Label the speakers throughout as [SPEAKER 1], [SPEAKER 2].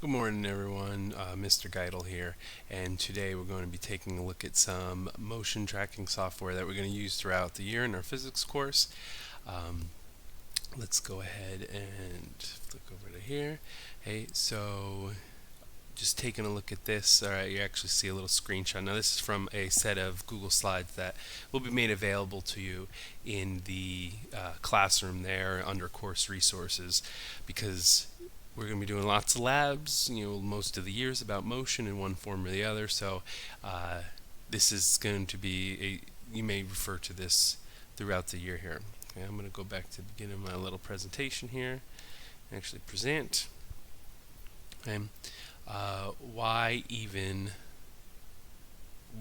[SPEAKER 1] Good morning, everyone. Mr. Geidel here, and today we're going to be taking a look at some motion tracking software that we're going to use throughout the year in our physics course. Um, let's go ahead and flick over to here. Hey, so just taking a look at this, you actually see a little screenshot. Now, this is from a set of Google Slides that will be made available to you in the classroom there under course resources, because we're going to be doing lots of labs, most of the years about motion in one form or the other. So this is going to be you may refer to this throughout the year here. Okay, I'm going to go back to the beginning of my little presentation here and actually present. Okay. Why even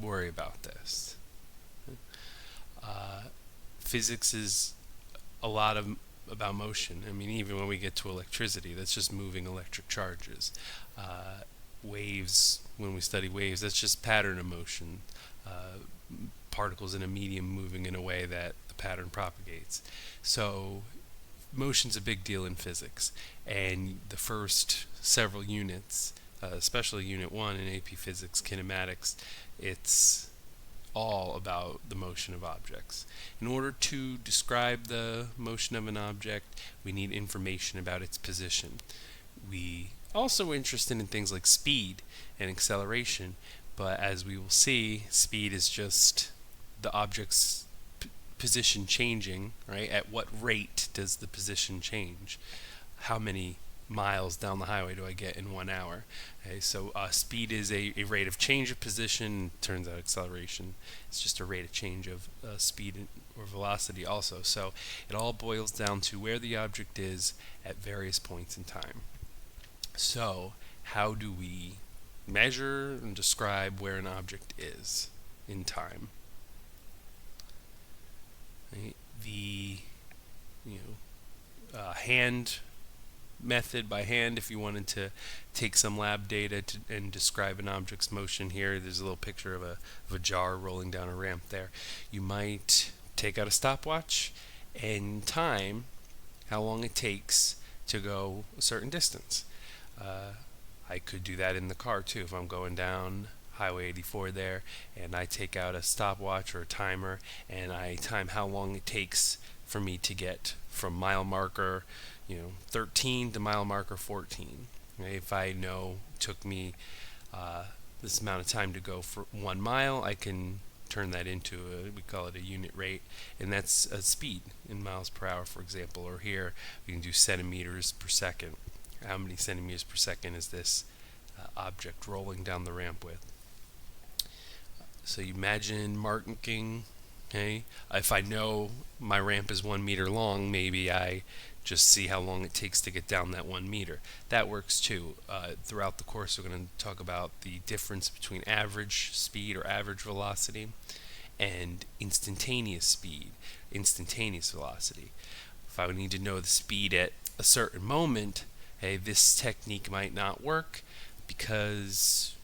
[SPEAKER 1] worry about this? Physics is a lot of about motion. I mean, even when we get to electricity, that's just moving electric charges. Waves, when we study waves, that's just pattern of motion. Particles in a medium moving in a way that the pattern propagates. So motion's a big deal in physics, and the first several units, especially Unit 1 in AP Physics Kinematics, it's all about the motion of objects. In order to describe the motion of an object, we need information about its position. We also are interested in things like speed and acceleration, but as we will see, speed is just the object's position changing, right? At what rate does the position change? How many miles down the highway do I get in 1 hour? Okay, so speed is a rate of change of position. Turns out acceleration is just a rate of change of speed or velocity also. So it all boils down to where the object is at various points in time. So how do we measure and describe where an object is in time? Right? The hand method by hand, if you wanted to take some lab data and describe an object's motion here, there's a little picture of a jar rolling down a ramp there. You might take out a stopwatch and time how long it takes to go a certain distance. I could do that in the car too. If I'm going down Highway 84 there and I take out a stopwatch or a timer and I time how long it takes for me to get from mile marker 13 to mile marker 14. Okay, if I know it took me this amount of time to go for 1 mile, I can turn that into we call it a unit rate, and that's a speed in miles per hour, for example. Or here we can do centimeters per second. How many centimeters per second is this object rolling down the ramp with? So you imagine marking. Okay, if I know my ramp is 1 meter long, maybe I just see how long it takes to get down that 1 meter. That works too. Throughout the course, we're going to talk about the difference between average speed or average velocity and instantaneous speed, instantaneous velocity. If I need to know the speed at a certain moment, hey, this technique might not work because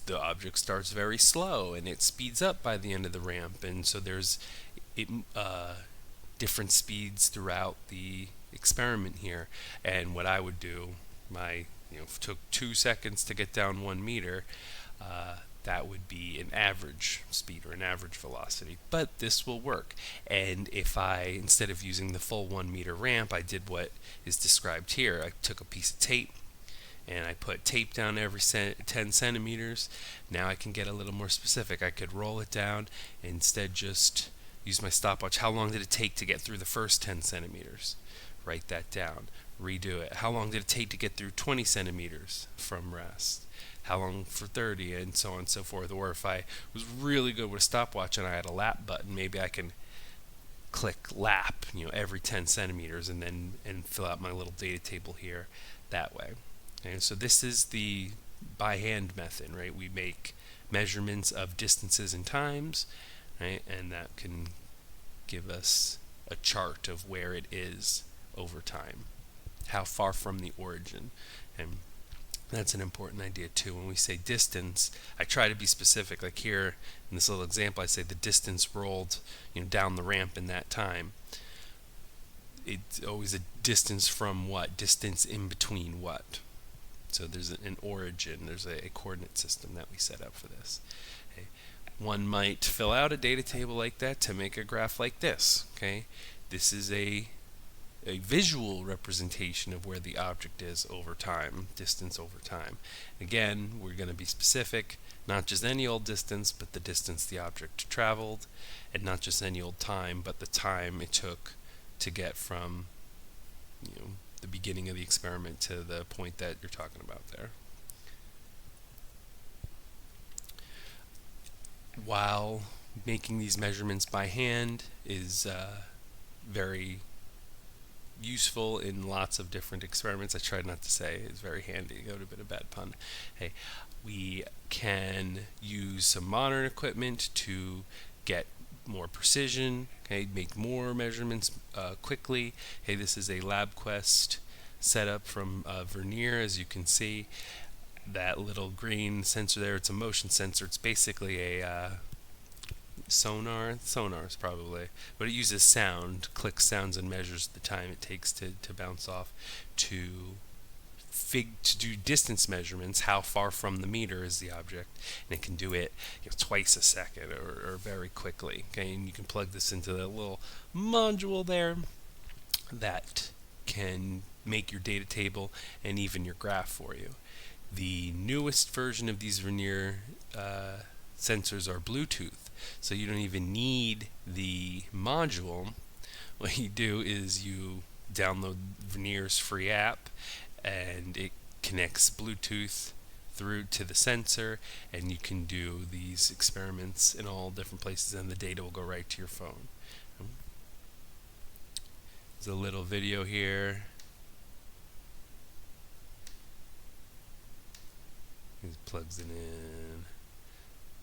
[SPEAKER 1] the object starts very slow and it speeds up by the end of the ramp, and so there's different speeds throughout the experiment here. And what I would do, took 2 seconds to get down 1 meter, that would be an average speed or an average velocity, but this will work. And if I, instead of using the full 1 meter ramp, I did what is described here. I took a piece of tape and I put tape down every 10 centimeters. Now I can get a little more specific. I could roll it down and instead just use my stopwatch. How long did it take to get through the first 10 centimeters? Write that down. Redo it. How long did it take to get through 20 centimeters from rest? How long for 30, and so on and so forth. Or if I was really good with a stopwatch and I had a lap button, maybe I can click lap, every 10 centimeters and fill out my little data table here that way. And so this is the by hand method, right? We make measurements of distances and times, right? And that can give us a chart of where it is over time, how far from the origin. And that's an important idea too. When we say distance, I try to be specific. Like here in this little example, I say the distance rolled down the ramp in that time. It's always a distance from what? Distance in between what? So there's an origin, there's a coordinate system that we set up for this. Okay. One might fill out a data table like that to make a graph like this. Okay, this is a visual representation of where the object is over time, distance over time. Again, we're going to be specific, not just any old distance, but the distance the object traveled, and not just any old time, but the time it took to get from the beginning of the experiment to the point that you're talking about there. While making these measurements by hand is very useful in lots of different experiments. I tried not to say it's very handy. Got a bit of bad pun. Hey, we can use some modern equipment to get more precision. Okay, make more measurements quickly. Hey, this is a Labquest setup from Vernier, as you can see. That little green sensor there, it's a motion sensor. It's basically a sonars probably, but it uses sound, clicks sounds, and measures the time it takes to bounce off to do distance measurements, how far from the meter is the object, and it can do it twice a second or very quickly. Okay, and you can plug this into the little module there that can make your data table and even your graph for you. The newest version of these Vernier sensors are Bluetooth, so you don't even need the module. What you do is you download Vernier's free app, and it connects Bluetooth through to the sensor, and you can do these experiments in all different places, and the data will go right to your phone. There's a little video here. It plugs it in.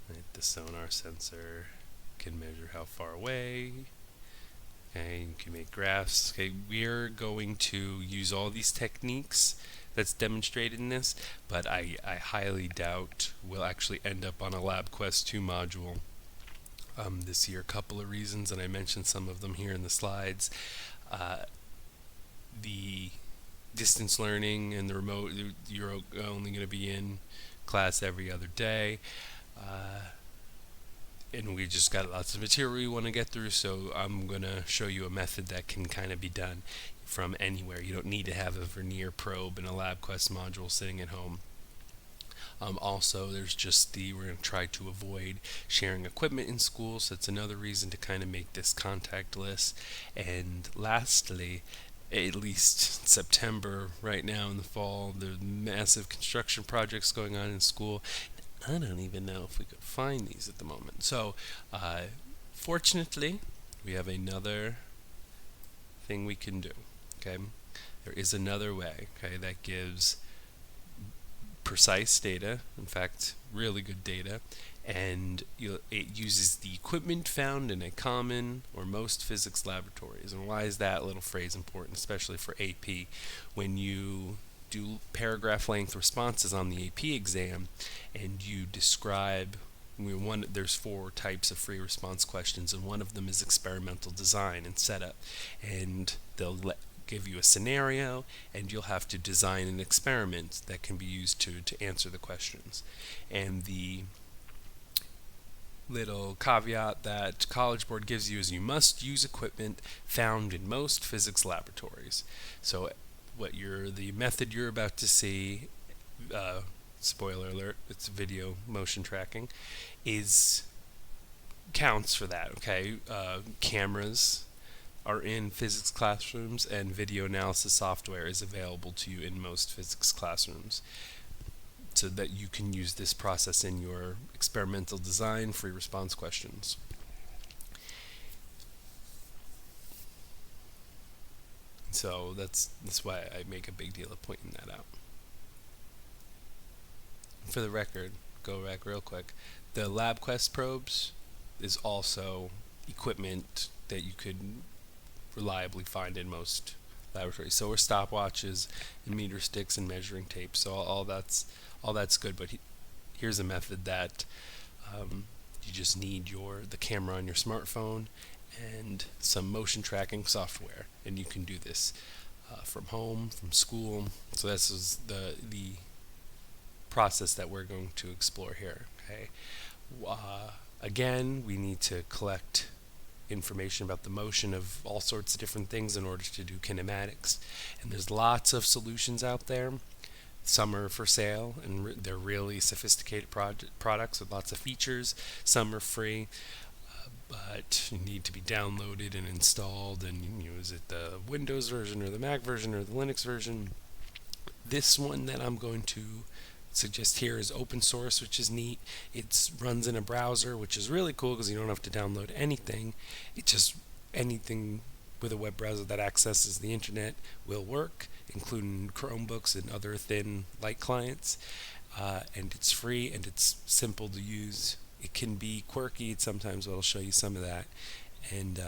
[SPEAKER 1] Right, the sonar sensor can measure how far away. Okay, you can make graphs. Okay, we're going to use all these techniques that's demonstrated in this, but I highly doubt we'll actually end up on a Labquest 2 module this year. A couple of reasons, and I mentioned some of them here in the slides. The distance learning and the remote, you're only going to be in class every other day. And we just got lots of material we want to get through, so I'm going to show you a method that can kind of be done from anywhere. You don't need to have a Vernier probe and a Labquest module sitting at home. Also, there's just we're going to try to avoid sharing equipment in school, so it's another reason to kind of make this contactless. And lastly, at least September right now in the fall, there's massive construction projects going on in school. I don't even know if we could find these at the moment. So, fortunately, we have another thing we can do. Okay, there is another way. Okay, that gives precise data. In fact, really good data, and it uses the equipment found in a common or most physics laboratories. And why is that little phrase important, especially for AP? When you do paragraph length responses on the AP exam and you describe there's 4 types of free response questions, and one of them is experimental design and setup, and they'll give you a scenario, and you'll have to design an experiment that can be used to answer the questions. And the little caveat that College Board gives you is you must use equipment found in most physics laboratories. So the method you're about to see, spoiler alert, it's video motion tracking, counts for that. Okay, cameras are in physics classrooms, and video analysis software is available to you in most physics classrooms, so that you can use this process in your experimental design free response questions. So that's why I make a big deal of pointing that out. For the record, go back real quick, the Labquest probes is also equipment that you could reliably find in most laboratories. So are stopwatches and meter sticks and measuring tape. So all that's good. But here's a method that you just need the camera on your smartphone and some motion tracking software, and you can do this from home, from school. So this is the process that we're going to explore here. Okay. Again, we need to collect information about the motion of all sorts of different things in order to do kinematics. And there's lots of solutions out there. Some are for sale, and they're really sophisticated products with lots of features. Some are free, but you need to be downloaded and installed. And is it the Windows version or the Mac version or the Linux version? This one that I'm going to suggest here is open source, which is neat. It runs in a browser, which is really cool because you don't have to download anything. It just anything with a web browser that accesses the internet will work, including Chromebooks and other thin light clients. And it's free and it's simple to use. It can be quirky sometimes, but I'll show you some of that. And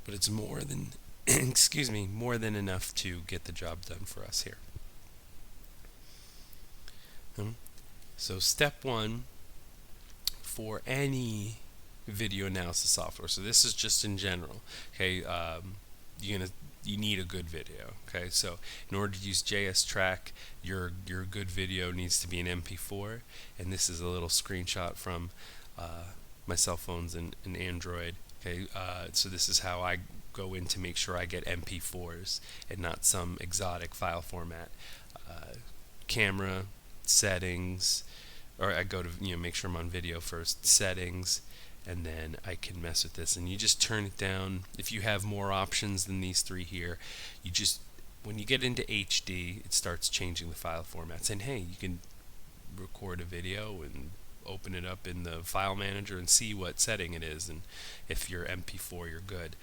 [SPEAKER 1] but it's more than excuse me, more than enough to get the job done for us here. So step one for any video analysis software. So this is just in general. Okay, you need a good video. Okay, so in order to use jsTrack, your good video needs to be an MP4, and this is a little screenshot from my cell phones and Android. Okay, so this is how I go in to make sure I get MP4s and not some exotic file format. Camera settings, or I go to make sure I'm on video first, settings, and then I can mess with this, and you just turn it down. If you have more options than these three here, you just, when you get into HD, it starts changing the file formats. And hey, you can record a video and open it up in the file manager and see what setting it is, and if you're MP4, you're good.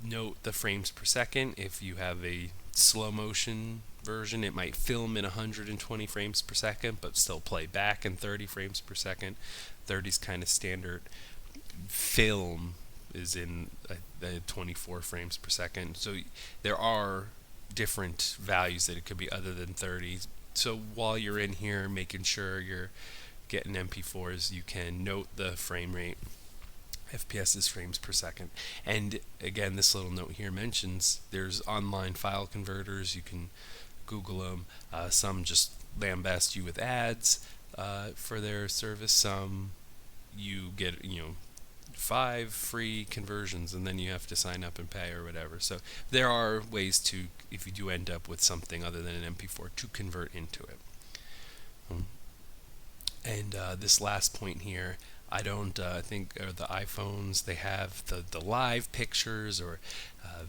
[SPEAKER 1] Note the frames per second. If you have a slow motion version, it might film in 120 frames per second but still play back in 30 frames per second. 30 is kind of standard. Film is in 24 frames per second. So there are different values that it could be other than 30. So while you're in here making sure you're getting MP4s, you can note the frame rate. FPS is frames per second. And again, this little note here mentions there's online file converters. You can Google them. Some just lambast you with ads for their service. Some you get 5 free conversions, and then you have to sign up and pay or whatever. So there are ways to, if you do end up with something other than an MP4, to convert into it. And this last point here, I think the iPhones, they have the live pictures or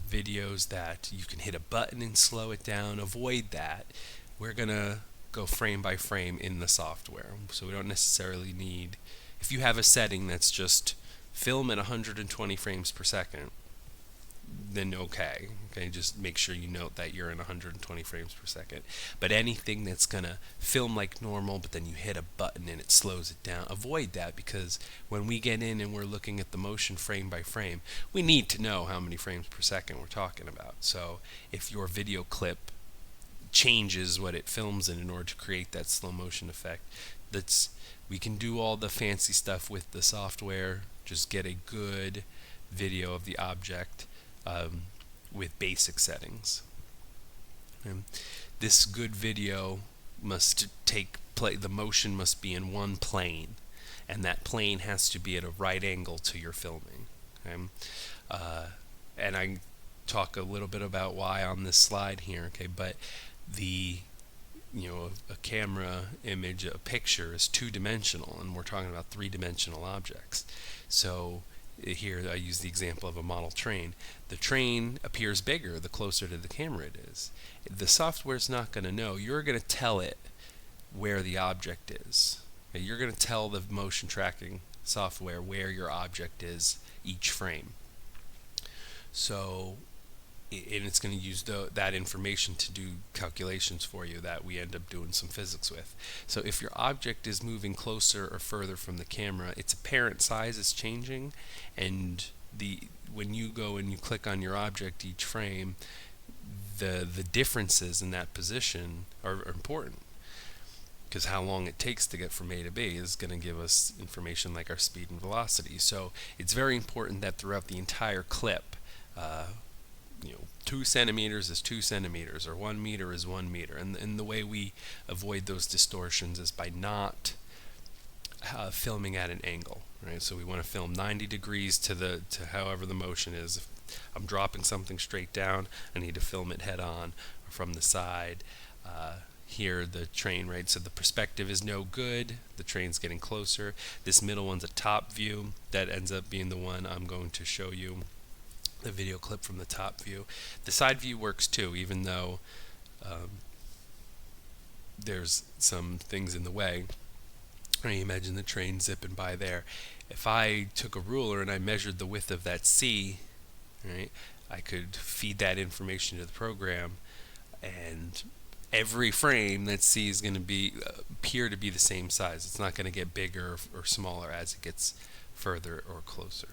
[SPEAKER 1] videos that you can hit a button and slow it down. Avoid that. We're going to go frame by frame in the software. So we don't necessarily need, if you have a setting that's just film at 120 frames per second, then okay, just make sure you note that you're in 120 frames per second. But anything that's gonna film like normal, but then you hit a button and it slows it down, avoid that, because when we get in and we're looking at the motion frame by frame, we need to know how many frames per second we're talking about. So if your video clip changes what it films in order to create that slow motion effect, we can do all the fancy stuff with the software. Just get a good video of the object with basic settings. This good video must the motion must be in one plane, and that plane has to be at a right angle to your filming. And I talk a little bit about why on this slide here. But a camera image, a picture is two-dimensional, and we're talking about three-dimensional objects. So here I use the example of a model train. The train appears bigger the closer to the camera it is. The software's not going to know. You're going to tell it where the object is. You're going to tell the motion tracking software where your object is each frame. So, and it's going to use that information to do calculations for you that we end up doing some physics with. So if your object is moving closer or further from the camera, its apparent size is changing, and when you go and you click on your object each frame, the differences in that position are important, because how long it takes to get from A to B is going to give us information like our speed and velocity. So it's very important that throughout the entire clip, 2 centimeters is 2 centimeters, or 1 meter is 1 meter. And the way we avoid those distortions is by not filming at an angle, right? So we want to film 90 degrees to however the motion is. If I'm dropping something straight down, I need to film it head on or from the side. Here the train, right? So the perspective is no good. The train's getting closer. This middle one's a top view. That ends up being the one I'm going to show you the video clip from the top view. The side view works too, even though there's some things in the way. You imagine the train zipping by there. If I took a ruler and I measured the width of that C, right, I could feed that information to the program, and every frame that C is going to be appear to be the same size. It's not going to get bigger or smaller as it gets further or closer.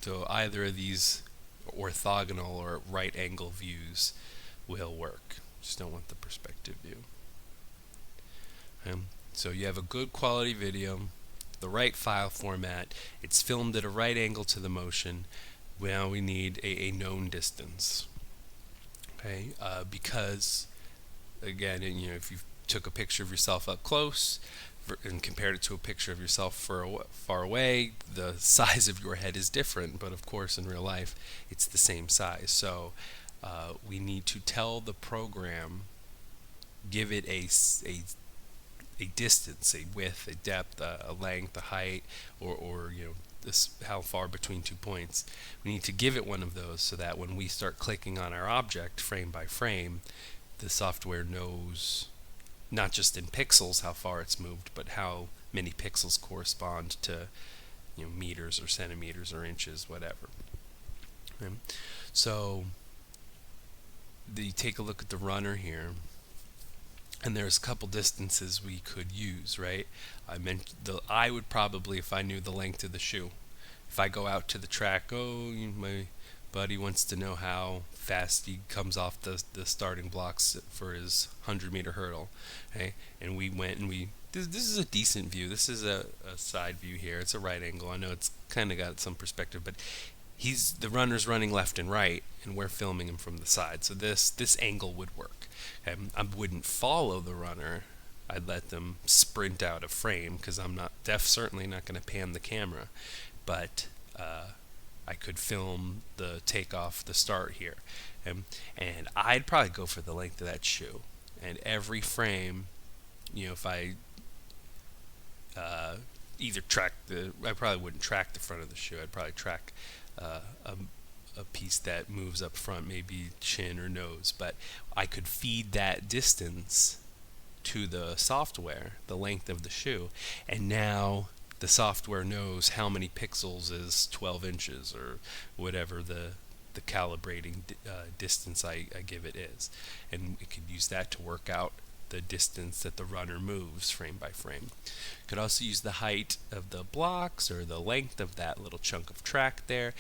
[SPEAKER 1] So either of these orthogonal or right angle views will work. Just don't want the perspective view. So you have a good quality video, the right file format, it's filmed at a right angle to the motion. Now we need a known distance. Okay, because again, if you took a picture of yourself up close and compared it to a picture of yourself far away, the size of your head is different, but of course in real life it's the same size. So we need to tell the program, give it a distance, a width, a depth, a length, a height, or this how far between 2 points. We need to give it one of those so that when we start clicking on our object frame by frame, the software knows not just in pixels how far it's moved, but how many pixels correspond to meters or centimeters or inches, whatever. So you take a look at the runner here, and there's a couple distances we could use, right? I would probably, if I knew the length of the shoe, if I go out to the track, my buddy wants to know how fast he comes off the starting blocks for his 100-meter hurdle, okay? And we went and this is a decent view. This is a side view here. It's a right angle. I know it's kind of got some perspective, but the runner's running left and right, and we're filming him from the side. So this angle would work. I wouldn't follow the runner. I'd let them sprint out of frame because I'm certainly not going to pan the camera, but I could film the takeoff, the start here, and I'd probably go for the length of that shoe. And every frame, if I either track I probably wouldn't track the front of the shoe. I'd probably track a piece that moves up front, maybe chin or nose, but I could feed that distance to the software, the length of the shoe, and now the software knows how many pixels is 12 inches or whatever the calibrating distance I give it is, and it could use that to work out the distance that the runner moves frame by frame. Could also use the height of the blocks or the length of that little chunk of track there.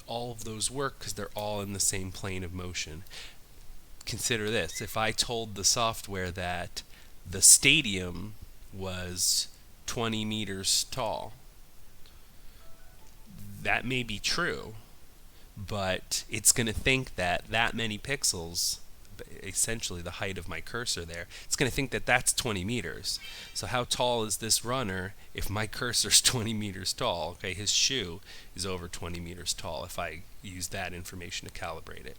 [SPEAKER 1] All of those work because they're all in the same plane of motion. Consider this: if I told the software that the stadium was 20 meters tall, that may be true, but it's going to think that many pixels, essentially the height of my cursor there, it's going to think that that's 20 meters. So how tall is this runner if my cursor's 20 meters tall? Okay, his shoe is over 20 meters tall if I use that information to calibrate it.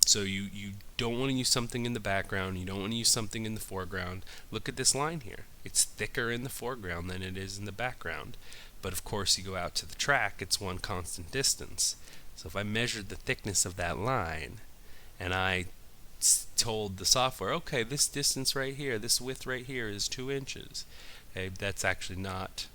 [SPEAKER 1] So you don't want to use something in the background, you don't want to use something in the foreground. Look at this line here. It's thicker in the foreground than it is in the background. But of course you go out to the track, it's one constant distance. So if I measured the thickness of that line, and I told the software, okay, this distance right here, this width right here is 2 inches. Okay, that's actually not.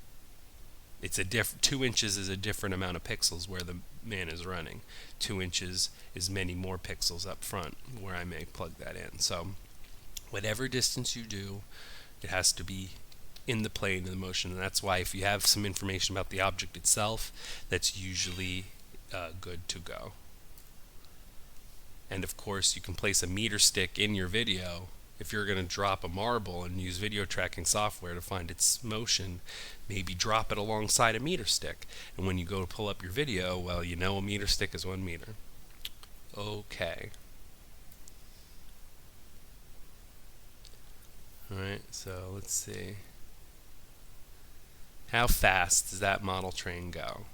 [SPEAKER 1] It's 2 inches is a different amount of pixels where the man is running. 2 inches is many more pixels up front where I may plug that in. So whatever distance you do, it has to be in the plane of the motion, and that's why if you have some information about the object itself, that's usually good to go. And of course you can place a meter stick in your video if you're going to drop a marble and use video tracking software to find its motion, maybe drop it alongside a meter stick. And when you go to pull up your video, well, you know a meter stick is 1 meter. Okay. Alright, so let's see. How fast does that model train go?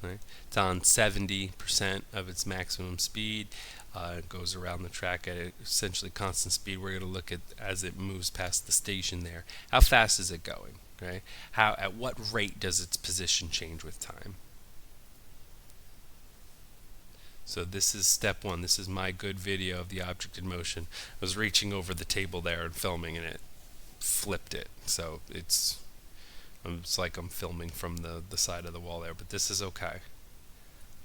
[SPEAKER 1] Right. It's on 70% of its maximum speed. It goes around the track at essentially constant speed. We're going to look at as it moves past the station there. How fast is it going? Okay. At what rate does its position change with time? So this is step one. This is my good video of the object in motion. I was reaching over the table there and filming, and it flipped it. So it's like I'm filming from the side of the wall there, but this is okay.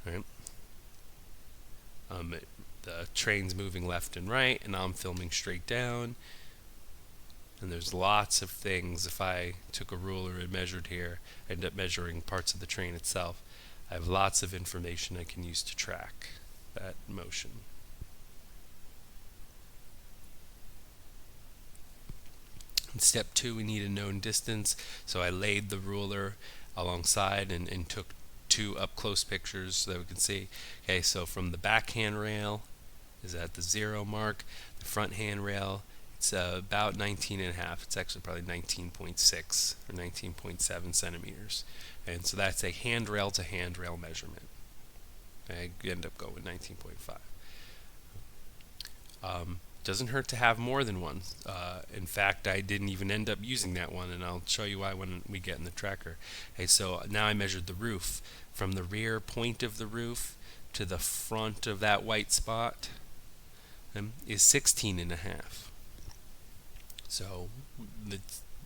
[SPEAKER 1] Right? The train's moving left and right, and I'm filming straight down. And there's lots of things. If I took a ruler and measured here, I end up measuring parts of the train itself. I have lots of information I can use to track that motion. In step 2, we need a known distance, so I laid the ruler alongside and took 2 up-close pictures so that we can see. Okay, so from the back handrail is at the 0 mark. The front handrail, it's about 19.5. It's actually probably 19.6 or 19.7 centimeters. And so that's a handrail to handrail measurement. I end up going with 19.5. Doesn't hurt to have more than one. In fact, I didn't even end up using that one, and I'll show you why when we get in the tracker. Okay, so now I measured the roof. From the rear point of the roof to the front of that white spot is 16.5. So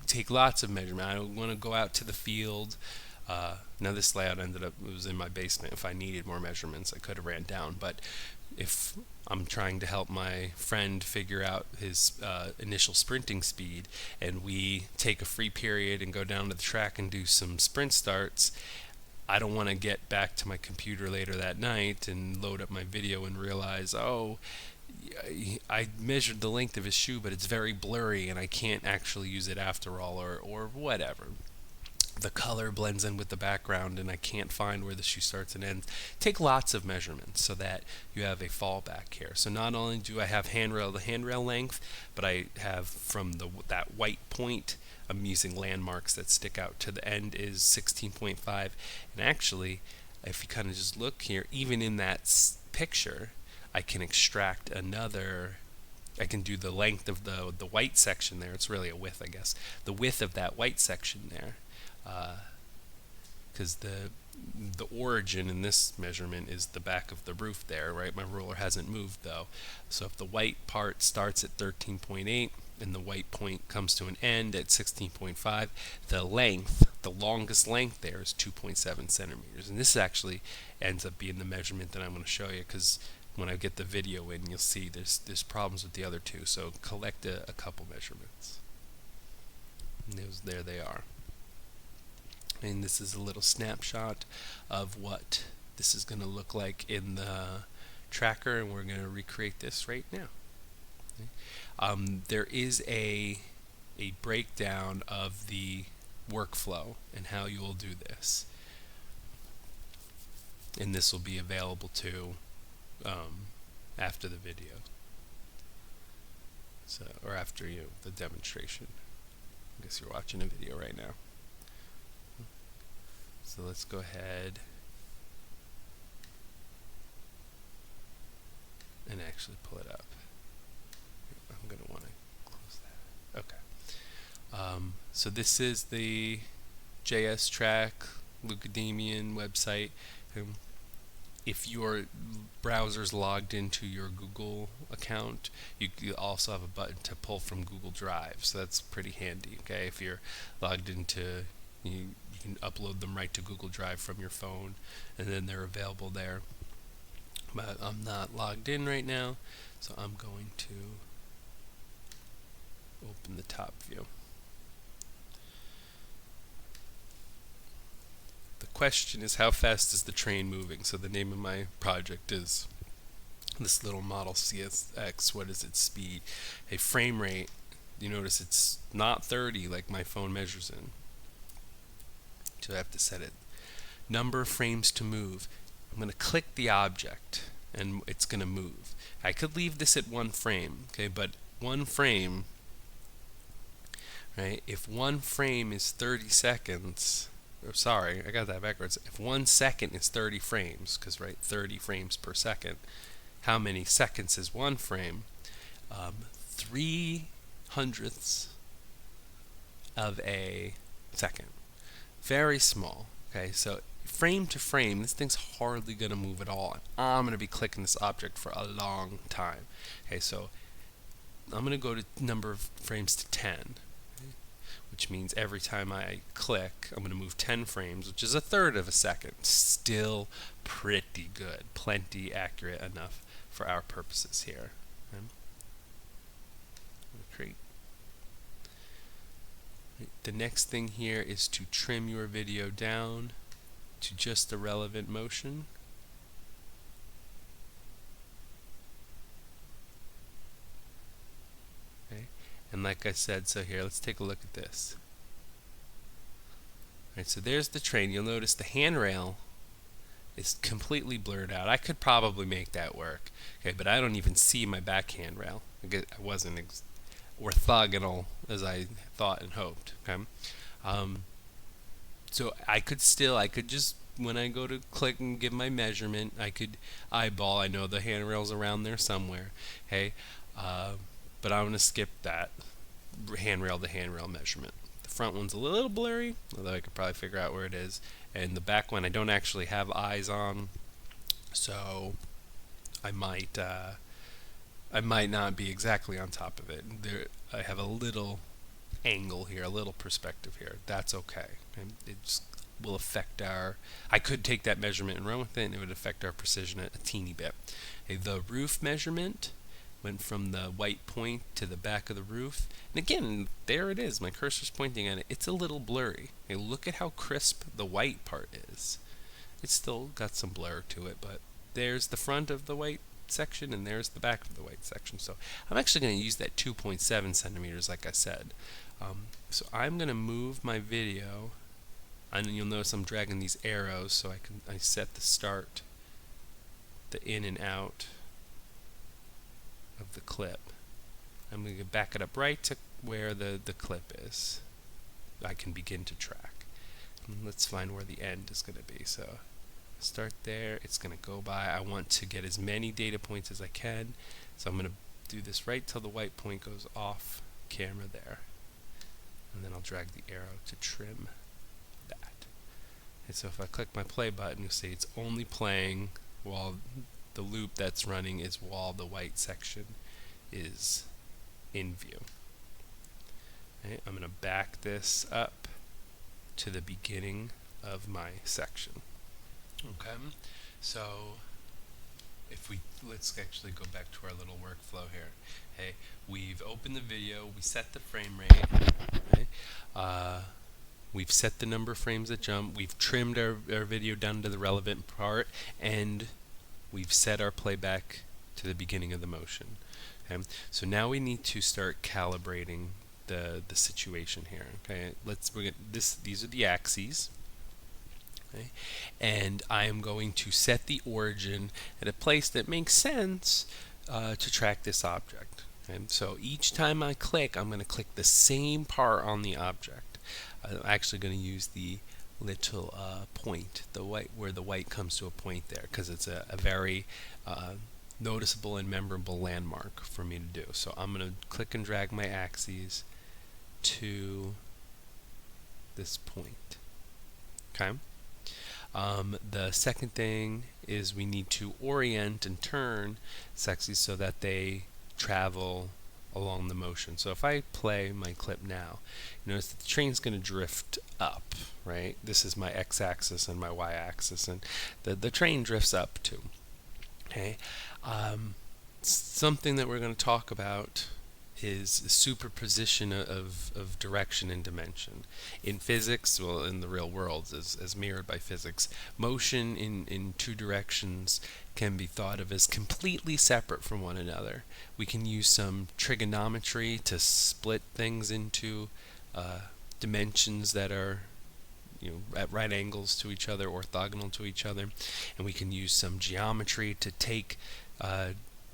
[SPEAKER 1] take lots of measurement. I don't want to go out to the field. Now this layout it was in my basement. If I needed more measurements, I could have ran down. But if I'm trying to help my friend figure out his initial sprinting speed, and we take a free period and go down to the track and do some sprint starts, I don't want to get back to my computer later that night and load up my video and realize, oh, I measured the length of his shoe, but it's very blurry and I can't actually use it after all, or whatever. The color blends in with the background and I can't find where the shoe starts and ends. Take lots of measurements so that you have a fallback here. So not only do I have handrail to handrail length, but I have from that white point, I'm using landmarks that stick out to the end is 16.5. And actually, if you kind of just look here, even in that picture, I can extract another. I can do the length of the white section there. It's really a width, I guess. The width of that white section there. Because the origin in this measurement is the back of the roof there, right? My ruler hasn't moved though. So if the white part starts at 13.8 and the white point comes to an end at 16.5, the length, the longest length there is 2.7 centimeters. And this actually ends up being the measurement that I'm going to show you, because when I get the video in, you'll see there's problems with the other two. So collect a couple measurements. And there they are. And this is a little snapshot of what this is going to look like in the tracker, and we're going to recreate this right now. Okay. There is a breakdown of the workflow and how you will do this, and this will be available too after the video, so or after the demonstration. I guess you're watching a video right now. So let's go ahead and actually pull it up. I'm going to want to close that. Okay. So this is the jsTrack Leucademian website. If your browser's logged into your Google account, you also have a button to pull from Google Drive. So that's pretty handy. Okay, if you're logged into you can upload them right to Google Drive from your phone, and then they're available there. But I'm not logged in right now, so I'm going to open the top view. The question is, how fast is the train moving? So the name of my project is this little model CSX, what is its speed? A frame rate, you notice it's not 30 like my phone measures in. So I have to set it. Number of frames to move. I'm going to click the object and it's going to move. I could leave this at 1 frame, okay, but 1 frame, right? If 1 frame is 30 seconds, or sorry, I got that backwards. If 1 second is 30 frames, because right, 30 frames per second, how many seconds is 1 frame? 3/100ths of a second. Very small. Okay, so frame to frame, this thing's hardly going to move at all. I'm going to be clicking this object for a long time. Okay, so I'm going to go to number of frames to 10, okay, which means every time I click, I'm going to move 10 frames, which is 1/3 of a second. Still pretty good, plenty accurate enough for our purposes here. Okay. Create. The next thing here is to trim your video down to just the relevant motion. Okay. And like I said, so here, let's take a look at this. Alright, so there's the train. You'll notice the handrail is completely blurred out. I could probably make that work, okay, but I don't even see my back handrail. I wasn't orthogonal as I thought and hoped. Okay, so I could just, when I go to click and give my measurement, I could eyeball. I know the handrail's around there somewhere. Okay, but I'm gonna skip that handrail to handrail measurement. The front one's a little blurry, although I could probably figure out where it is, and the back one I don't actually have eyes on, so I might not be exactly on top of it. I have a little angle here, a little perspective here. That's okay. And it just will affect I could take that measurement and run with it, and it would affect our precision a teeny bit. Okay, the roof measurement went from the white point to the back of the roof. And again, there it is. My cursor's pointing at it. It's a little blurry. Okay, look at how crisp the white part is. It's still got some blur to it, but there's the front of the white section and there's the back of the white section. So I'm actually going to use that 2.7 centimeters like I said. So I'm going to move my video, and you'll notice I'm dragging these arrows so I set the start, the in and out of the clip. I'm going to back it up right to where the clip is. I can begin to track. And let's find where the end is going to be. So start there, it's going to go by. I want to get as many data points as I can, so I'm going to do this right till the white point goes off camera there, and then I'll drag the arrow to trim that. And so if I click my play button, you'll see it's only playing while the loop that's running is while the white section is in view. Okay, I'm going to back this up to the beginning of my section. Okay, so let's actually go back to our little workflow here. Hey, we've opened the video, we set the frame rate, okay? We've set the number of frames that jump, we've trimmed our video down to the relevant part, and we've set our playback to the beginning of the motion. Okay? So now we need to start calibrating the situation here. Okay, these are the axes. Okay. And I am going to set the origin at a place that makes sense to track this object. Okay. So each time I click, I'm going to click the same part on the object. I'm actually going to use the little point, the white, where the white comes to a point there, because it's a very noticeable and memorable landmark for me to do. So I'm going to click and drag my axes to this point. Okay. The second thing is we need to orient and turn axes so that they travel along the motion. So if I play my clip now, you notice that the train's going to drift up, right? This is my x-axis and my y-axis, and the train drifts up too. Okay, something that we're going to talk about is superposition of direction and dimension. In physics, well, in the real world, as mirrored by physics, motion in two directions can be thought of as completely separate from one another. We can use some trigonometry to split things into dimensions that are at right angles to each other, orthogonal to each other, and we can use some geometry to take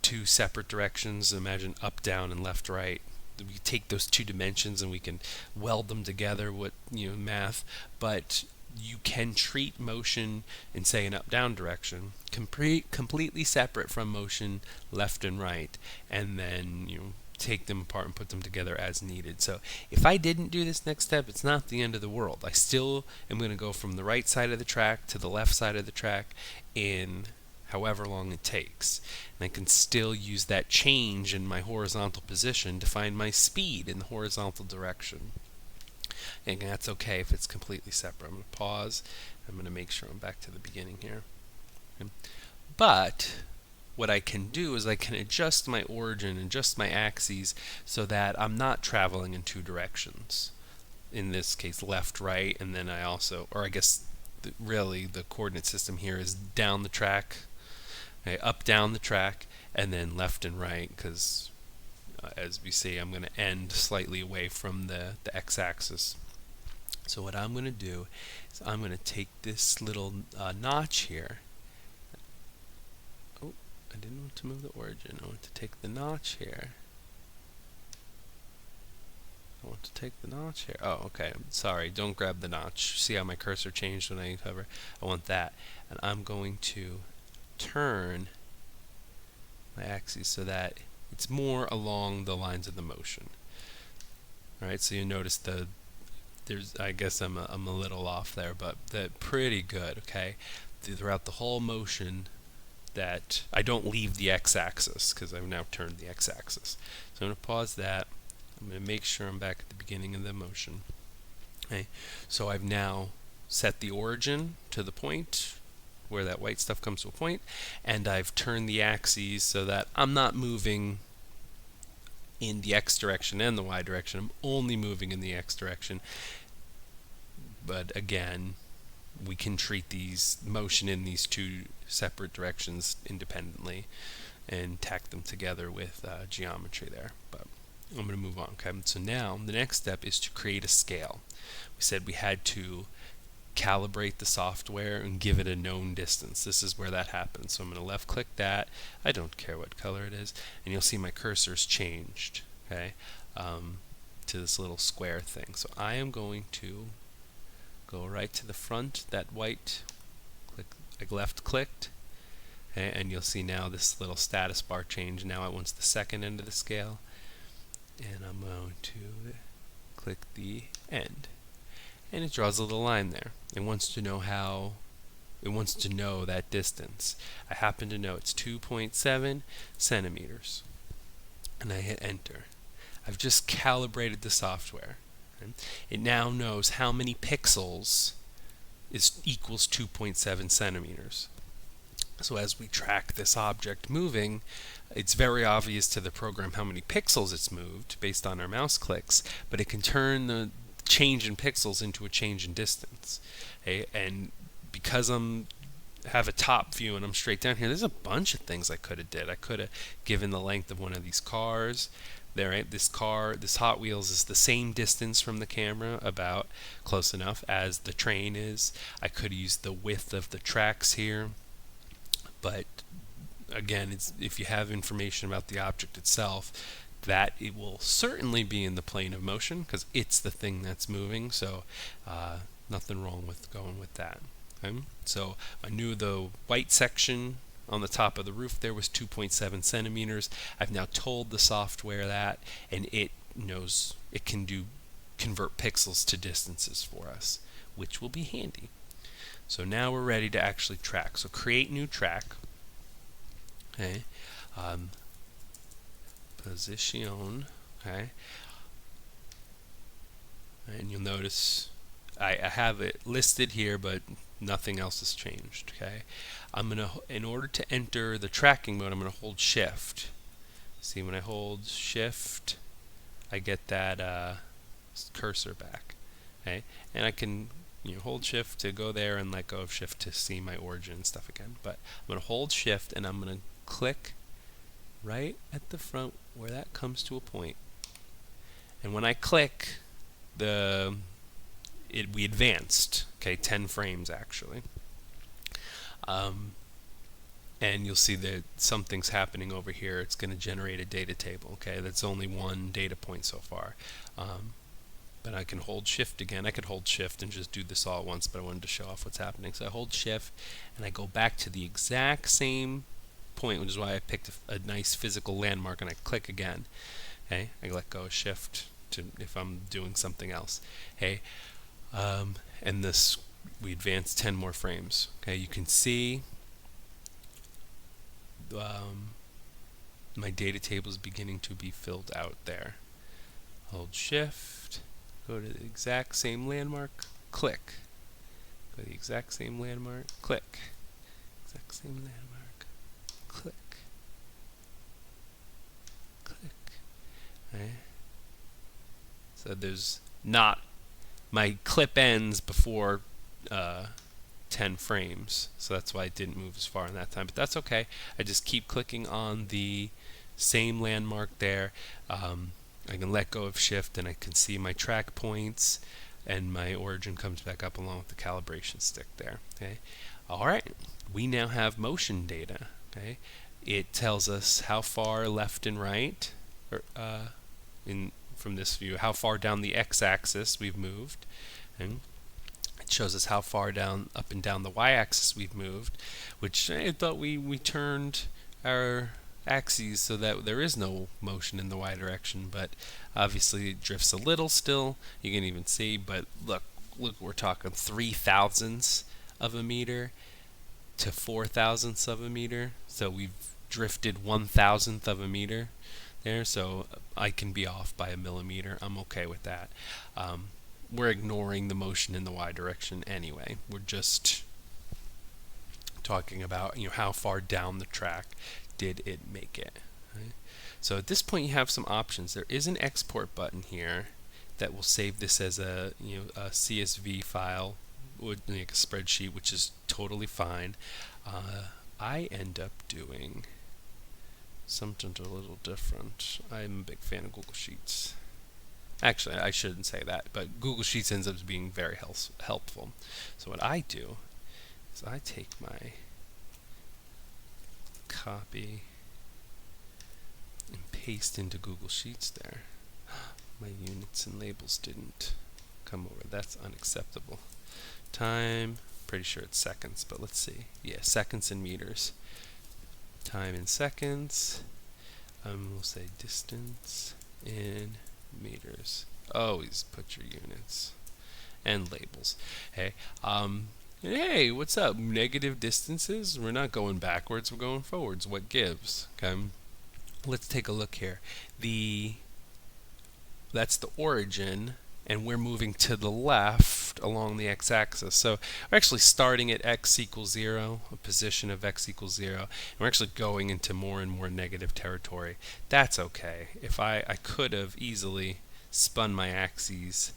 [SPEAKER 1] two separate directions. Imagine up, down, and left, right. We take those two dimensions and we can weld them together with math. But you can treat motion in, say, an up-down direction completely separate from motion left and right, and then take them apart and put them together as needed. So if I didn't do this next step, it's not the end of the world. I still am going to go from the right side of the track to the left side of the track in however long it takes. And I can still use that change in my horizontal position to find my speed in the horizontal direction. And that's okay if it's completely separate. I'm going to pause. I'm going to make sure I'm back to the beginning here. Okay. But what I can do is I can adjust my origin, adjust my axes so that I'm not traveling in two directions. In this case, left, right, and then I also, or I guess really the coordinate system here is down the track, okay, up, down the track, and then left and right, because as we see, I'm going to end slightly away from the x-axis. So what I'm going to do is I'm going to take this little notch here. Oh, I didn't want to move the origin. I want to take the notch here. I want to take the notch here. Oh, okay. Sorry, don't grab the notch. See how my cursor changed when I hover? I want that. And I'm going to turn my axis so that it's more along the lines of the motion. Alright, so you notice I guess I'm a little off there, but pretty good, okay? Throughout the whole motion, that I don't leave the x-axis because I've now turned the x-axis. So I'm going to pause that. I'm going to make sure I'm back at the beginning of the motion. Okay, so I've now set the origin to the point where that white stuff comes to a point, and I've turned the axes so that I'm not moving in the x direction and the y direction. I'm only moving in the x direction. But again, we can treat these motion in these two separate directions independently and tack them together with geometry there. But I'm going to move on. Okay, so now the next step is to create a scale. We said we had to calibrate the software and give it a known distance. This is where that happens. So I'm going to left click that. I don't care what color it is, and you'll see my cursor's changed, okay, to this little square thing. So I am going to go right to the front, that white click, I left clicked, okay, and you'll see now this little status bar change. Now it wants the second end of the scale, and I'm going to click the end. And it draws a little line there. It wants to know that distance. I happen to know it's 2.7 centimeters. And I hit enter. I've just calibrated the software. Okay? It now knows how many pixels equals 2.7 centimeters. So as we track this object moving, it's very obvious to the program how many pixels it's moved based on our mouse clicks, but it can turn the change in pixels into a change in distance. Okay? And because have a top view and I'm straight down here, there's a bunch of things I could have did. I could have given the length of one of these cars. There, right? This Hot Wheels is the same distance from the camera, about close enough as the train is. I could have used the width of the tracks here, but again, if you have information about the object itself, that it will certainly be in the plane of motion because it's the thing that's moving, so nothing wrong with going with that. Okay? So I knew the white section on the top of the roof there was 2.7 centimeters. I've now told the software that, and it knows it can convert pixels to distances for us, which will be handy. So now we're ready to actually track. So create new track. Okay. Position, okay, and you'll notice I have it listed here, but nothing else has changed. Okay, in order to enter the tracking mode, I'm gonna hold Shift. See, when I hold Shift, I get that cursor back. Okay, and I can hold shift to go there and let go of shift to see my origin and stuff again. But I'm going to hold shift and I'm going to click right at the front where that comes to a point. And when I click, we advanced, okay, 10 frames actually. And you'll see that something's happening over here. It's going to generate a data table. Okay, that's only one data point so far. But I can hold shift again. I could hold shift and just do this all at once, but I wanted to show off what's happening. So I hold shift and I go back to the exact same point, which is why I picked a nice physical landmark, and I click again. Okay, I let go of shift to if I'm doing something else. Okay, and this we advance 10 more frames. Okay, you can see my data table is beginning to be filled out there. Hold shift, go to the exact same landmark, click. Go to the exact same landmark, click. Exact same landmark, click. Click. Okay. So there's not, my clip ends before 10 frames, so that's why it didn't move as far in that time, but that's okay. I just keep clicking on the same landmark there. I can let go of shift and I can see my track points, and my origin comes back up along with the calibration stick there. Okay. Alright, we now have motion data. Okay. It tells us how far left and right, from this view, how far down the x-axis we've moved, and it shows us how far down, up and down the y-axis we've moved, which I thought we turned our axes so that there is no motion in the y direction, but obviously it drifts a little still. You can even see, but look, we're talking 3/1000ths of a meter to 4/1000ths of a meter, so we've drifted 1/1000th of a meter there, so I can be off by a millimeter. I'm okay with that. We're ignoring the motion in the y direction anyway. We're just talking about how far down the track did it make it. Right? So at this point you have some options. There is an export button here that will save this as a a CSV file, like a spreadsheet, which is totally fine. I end up doing something a little different. I'm a big fan of Google Sheets. Actually, I shouldn't say that, but Google Sheets ends up being very helpful. So what I do is I take my copy and paste into Google Sheets there. My units and labels didn't come over. That's unacceptable. Time, pretty sure it's seconds, but let's see. Yeah, seconds and meters. Time in seconds. We'll say distance in meters. Always put your units and labels. Hey, hey, what's up? Negative distances? We're not going backwards, we're going forwards. What gives? Okay. Let's take a look here. That's the origin, and we're moving to the left along the x-axis. So we're actually starting at x equals 0, a position of x equals 0, and we're actually going into more and more negative territory. That's okay. If I could have easily spun my axes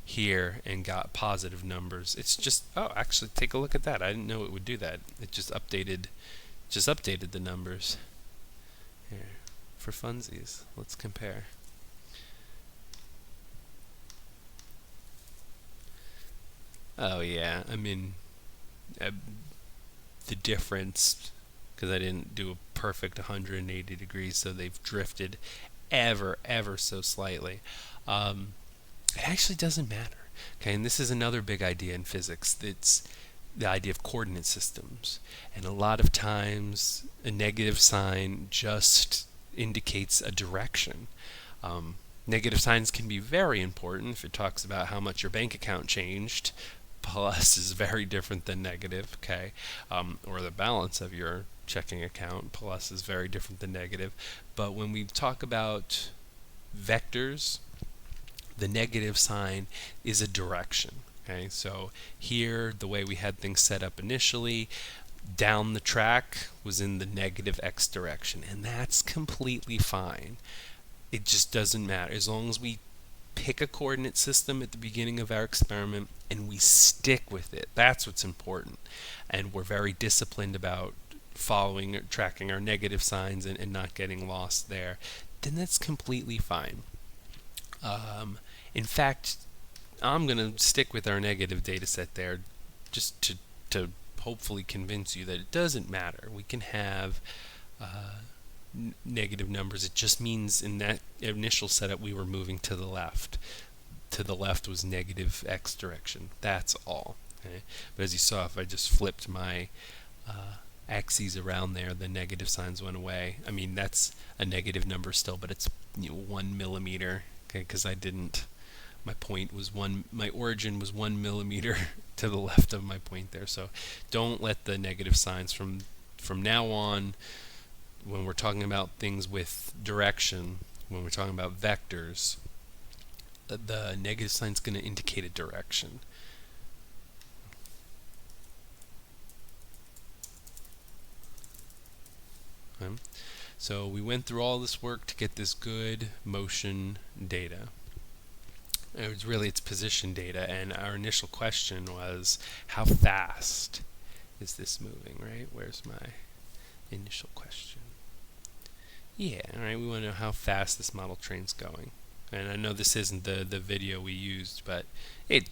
[SPEAKER 1] here and got positive numbers. It's just, oh, actually take a look at that. I didn't know it would do that. It just updated the numbers. Here, for funsies, let's compare. Oh yeah, I mean, the difference, because I didn't do a perfect 180 degrees, so they've drifted ever so slightly. It actually doesn't matter. Okay, and this is another big idea in physics. It's the idea of coordinate systems, and a lot of times a negative sign just indicates a direction. Negative signs can be very important if it talks about how much your bank account changed. Plus is very different than negative, okay? Or the balance of your checking account. Plus is very different than negative. But when we talk about vectors, the negative sign is a direction. Okay, so here, the way we had things set up initially, down the track was in the negative x direction, and that's completely fine. It just doesn't matter. As long as we pick a coordinate system at the beginning of our experiment and we stick with it, that's what's important. And we're very disciplined about following or tracking our negative signs and not getting lost there, then that's completely fine. In fact, I'm going to stick with our negative data set there just to hopefully convince you that it doesn't matter. We can have negative numbers. It just means in that initial setup we were moving to the left. To the left was negative x direction. That's all. Okay? But as you saw, if I just flipped my axes around there, the negative signs went away. I mean, that's a negative number still, but it's 1 millimeter. Okay, because I didn't. My point was my origin was 1 millimeter to the left of my point there. So don't let the negative signs from now on, when we're talking about things with direction, when we're talking about vectors, the negative sign is going to indicate a direction. Okay. So we went through all this work to get this good motion data. It's position data, and our initial question was, how fast is this moving, right? Where's my initial question? Yeah, all right, we want to know how fast this model train's going. And I know this isn't the video we used, but it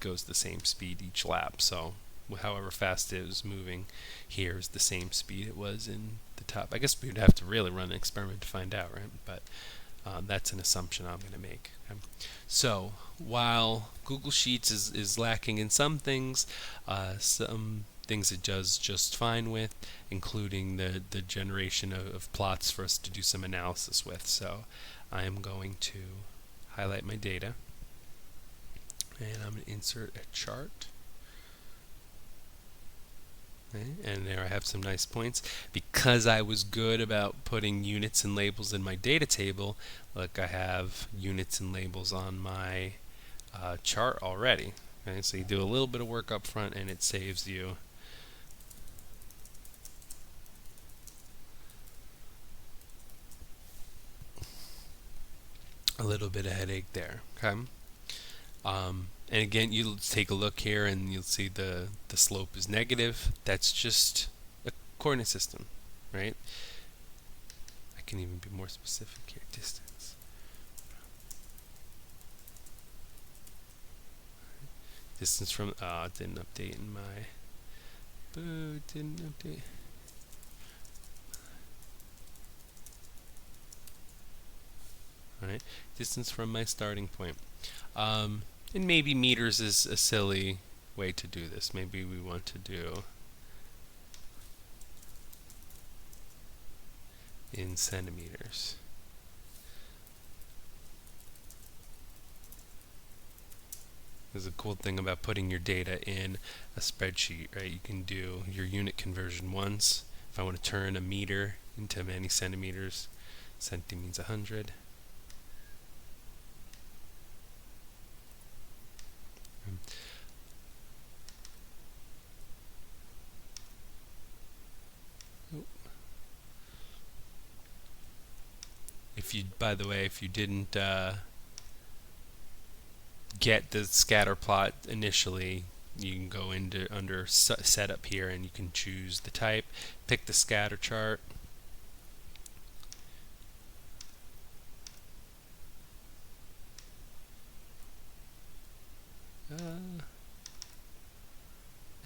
[SPEAKER 1] goes the same speed each lap, so however fast it was moving here is the same speed it was in the top. I guess we would have to really run an experiment to find out, right? But that's an assumption I'm going to make. Okay? So while Google Sheets is lacking in some things it does just fine with, including the generation of plots for us to do some analysis with. So I am going to highlight my data, and I'm going to insert a chart. Okay, and there I have some nice points. Because I was good about putting units and labels in my data table, look, I have units and labels on my chart already. Okay, so you do a little bit of work up front and it saves you a little bit of headache there. Okay. And again, you'll take a look here and you'll see the slope is negative. That's just a coordinate system, right? I can even be more specific here. Distance. Distance from, it didn't update in my, boo, didn't update. Alright, distance from my starting point. And maybe meters is a silly way to do this. Maybe we want to do in centimeters. There's a cool thing about putting your data in a spreadsheet, right? You can do your unit conversion once. If I want to turn a meter into many centimeters, centi means 100. If you, by the way, if you didn't get the scatter plot initially, you can go into under setup here and you can choose the type, pick the scatter chart.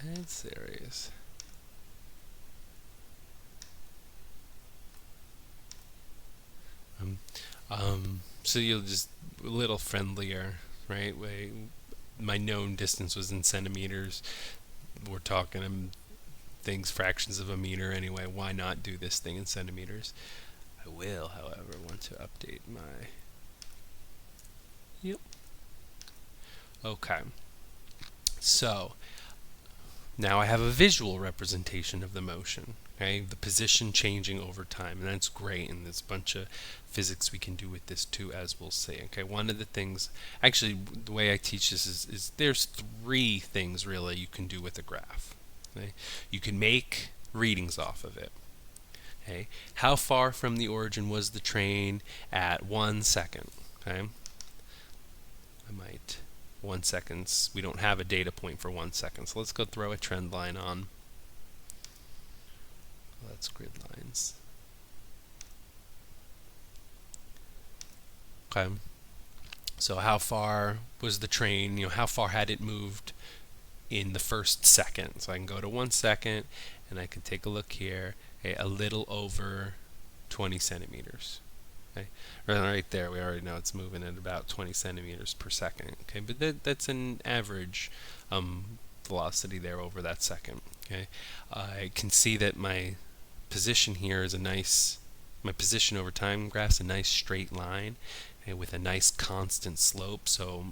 [SPEAKER 1] That's serious. So you'll just a little friendlier, right? My known distance was in centimeters. We're talking things fractions of a meter anyway. Why not do this thing in centimeters? I will, however, want to update my. Yep. Okay. So now I have a visual representation of the motion. Okay, the position changing over time, and that's great, and there's a bunch of physics we can do with this too, as we'll see. Okay, one of the things, actually the way I teach this is there's 3 things really you can do with a graph. Okay? You can make readings off of it. Okay, how far from the origin was the train at 1 second? Okay, I might 1 second. We don't have a data point for 1 second, so let's go throw a trend line on. Well, that's grid lines. Okay, so how far was the train? How far had it moved in the first second? So I can go to 1 second, and I can take a look here. Okay, a little over 20 centimeters. Okay, right there, we already know it's moving at about 20 centimeters per second. Okay, but that's an average velocity there over that second. Okay, I can see that my position here is my position over time graph's a nice straight line, okay, with a nice constant slope. So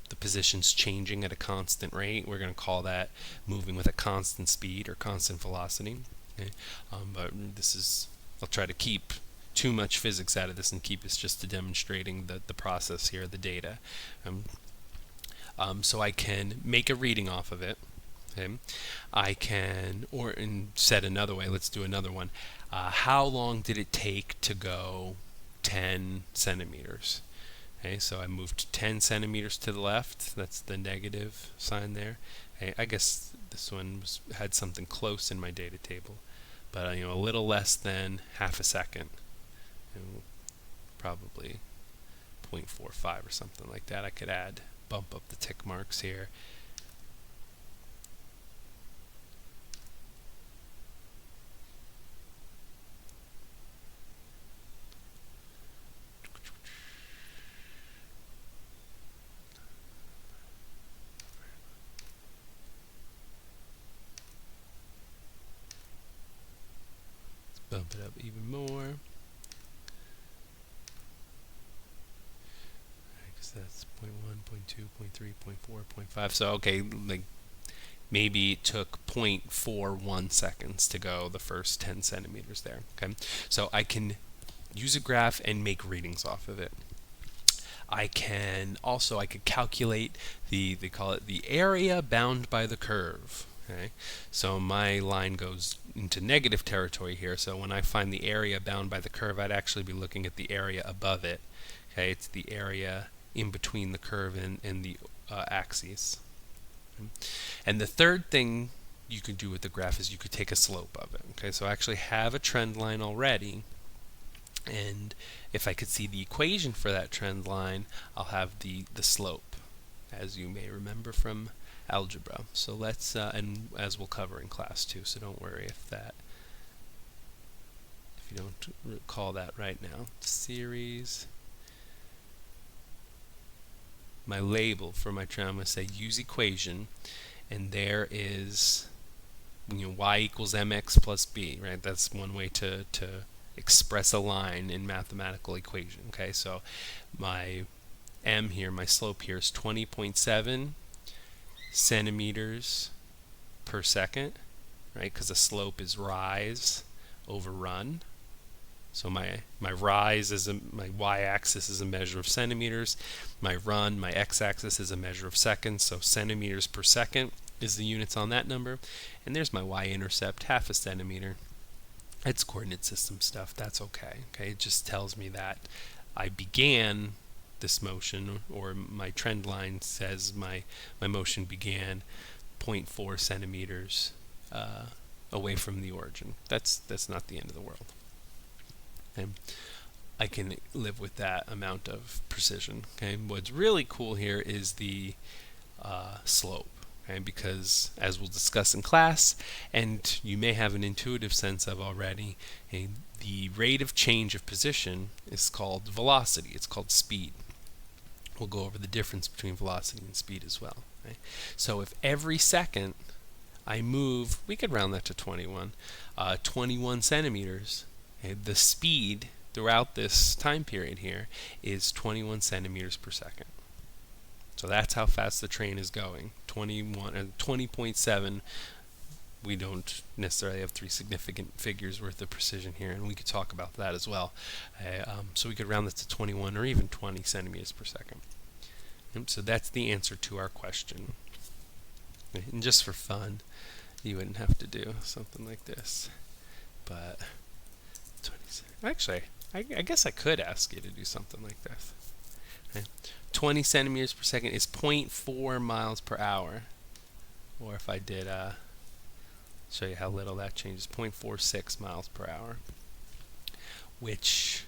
[SPEAKER 1] the position's changing at a constant rate. We're going to call that moving with a constant speed or constant velocity. Okay, but I'll try to keep too much physics out of this and keep this just to demonstrating the process here, the data. So I can make a reading off of it. Okay, I can, said another way, let's do another one. How long did it take to go 10 centimeters? Okay, so I moved 10 centimeters to the left. That's the negative sign there. Okay, I guess this one had something close in my data table, but a little less than half a second. Probably 0.45 or something like that. I could bump up the tick marks here. Bump it up even more. Because that's 0.1, 0.2, 0.3, 0.4, 0.5. So okay, like maybe it took 0.41 seconds to go the first 10 centimeters there. Okay, so I can use a graph and make readings off of it. I could calculate they call it the area bound by the curve. Okay, so my line goes into negative territory here. So when I find the area bound by the curve, I'd actually be looking at the area above it. Okay, it's the area in between the curve and the axes. Okay. And the third thing you can do with the graph is you could take a slope of it. Okay, so I actually have a trend line already, and if I could see the equation for that trend line, I'll have the slope, as you may remember from algebra. So let's, and as we'll cover in class too, so don't worry if you don't recall that right now. Series. My label for my trend, I'm going to say use equation, and there is y equals mx plus b, right? That's one way to express a line in mathematical equation. Okay, so my m here, my slope here is 20.7 centimeters per second, right? Because the slope is rise over run. So my rise is my y-axis is a measure of centimeters. My run, my x-axis is a measure of seconds. So centimeters per second is the units on that number. And there's my y-intercept, half a centimeter. It's coordinate system stuff. That's okay. Okay, it just tells me that I began this motion, or my trend line says my motion began 0.4 centimeters away from the origin. That's not the end of the world. Okay. I can live with that amount of precision. Okay, what's really cool here is the slope. Okay, because as we'll discuss in class, and you may have an intuitive sense of already, okay, the rate of change of position is called velocity. It's called speed. We'll go over the difference between velocity and speed as well. Okay? So if every second I move, we could round that to 21 centimeters. Okay, the speed throughout this time period here is 21 centimeters per second. So that's how fast the train is going. 20.7. We don't necessarily have three significant figures worth of precision here, and we could talk about that as well. So we could round this to 21 or even 20 centimeters per second. And so that's the answer to our question. And just for fun, you wouldn't have to do something like this, but Actually, I guess I could ask you to do something like this. Okay. 20 centimeters per second is 0.4 miles per hour. Or if I did, show you how little that changes, 0.46 miles per hour, which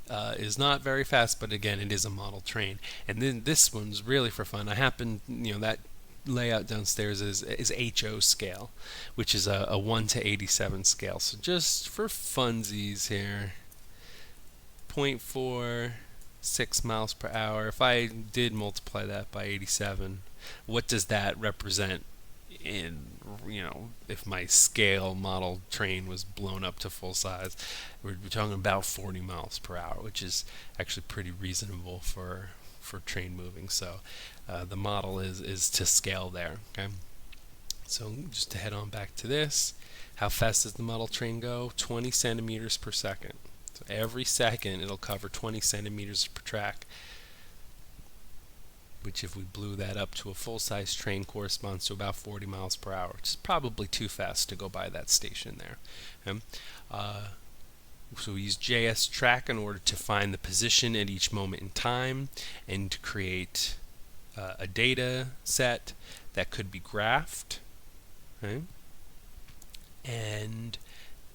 [SPEAKER 1] is not very fast, but again, it is a model train. And then this one's really for fun. I happen, that layout downstairs is HO scale, which is a 1 to 87 scale. So just for funsies here, 0.46 miles per hour. If I did multiply that by 87, what does that represent in, if my scale model train was blown up to full size? We're talking about 40 miles per hour, which is actually pretty reasonable for train moving. So the model is to scale there. Okay. So just to head on back to this, how fast does the model train go? 20 centimeters per second. So every second it'll cover 20 centimeters per track, which if we blew that up to a full-size train corresponds to about 40 miles per hour, which is probably too fast to go by that station there. Okay? So we use jsTrack in order to find the position at each moment in time and to create a data set that could be graphed, okay, and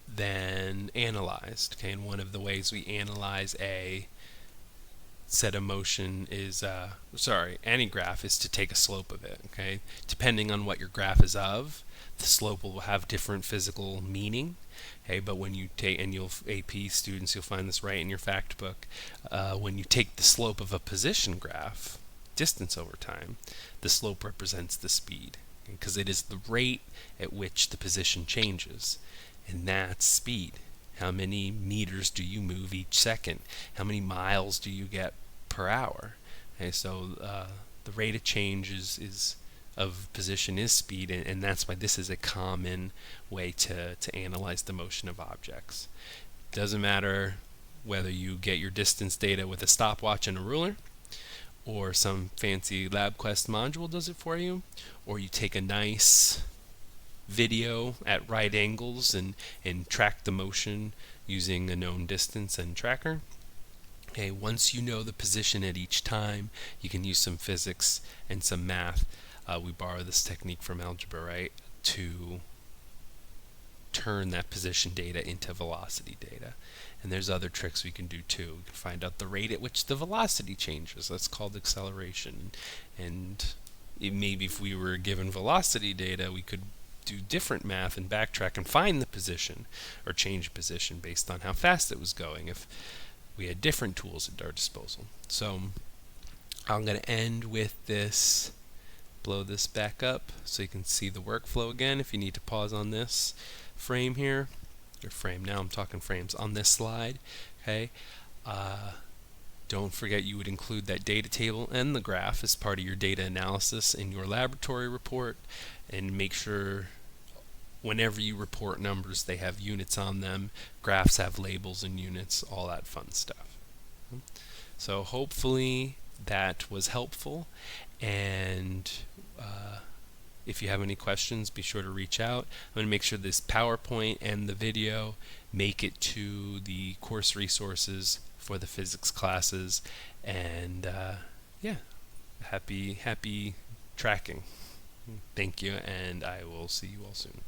[SPEAKER 1] then analyzed. Okay, and one of the ways we analyze a set of motion is, any graph is to take a slope of it. Okay, depending on what your graph is of, the slope will have different physical meaning. Okay, but when you take, and AP students, you'll find this right in your fact book, when you take the slope of a position graph, distance over time, the slope represents the speed, because it is the rate at which the position changes, and that's speed. How many meters do you move each second? How many miles do you get per hour? Okay, so the rate of change of position is speed, and that's why this is a common way to analyze the motion of objects. Doesn't matter whether you get your distance data with a stopwatch and a ruler, or some fancy Labquest module does it for you, or you take a nice video at right angles and track the motion using a known distance and tracker. Okay, once you know the position at each time, you can use some physics and some math. We borrow this technique from algebra, right, to turn that position data into velocity data. And there's other tricks we can do too. We can find out the rate at which the velocity changes. That's called acceleration. And maybe if we were given velocity data, we could do different math and backtrack and find the position or change position based on how fast it was going if we had different tools at our disposal. So I'm going to end with this, blow this back up so you can see the workflow again if you need to pause on this frame here, or frame, now I'm talking frames, on this slide. Okay, don't forget you would include that data table and the graph as part of your data analysis in your laboratory report, and make sure whenever you report numbers they have units on them, graphs have labels and units, all that fun stuff. So hopefully that was helpful, and if you have any questions, be sure to reach out. I'm going to make sure this PowerPoint and the video make it to the course resources for the physics classes, and yeah, happy tracking. Thank you, and I will see you all soon.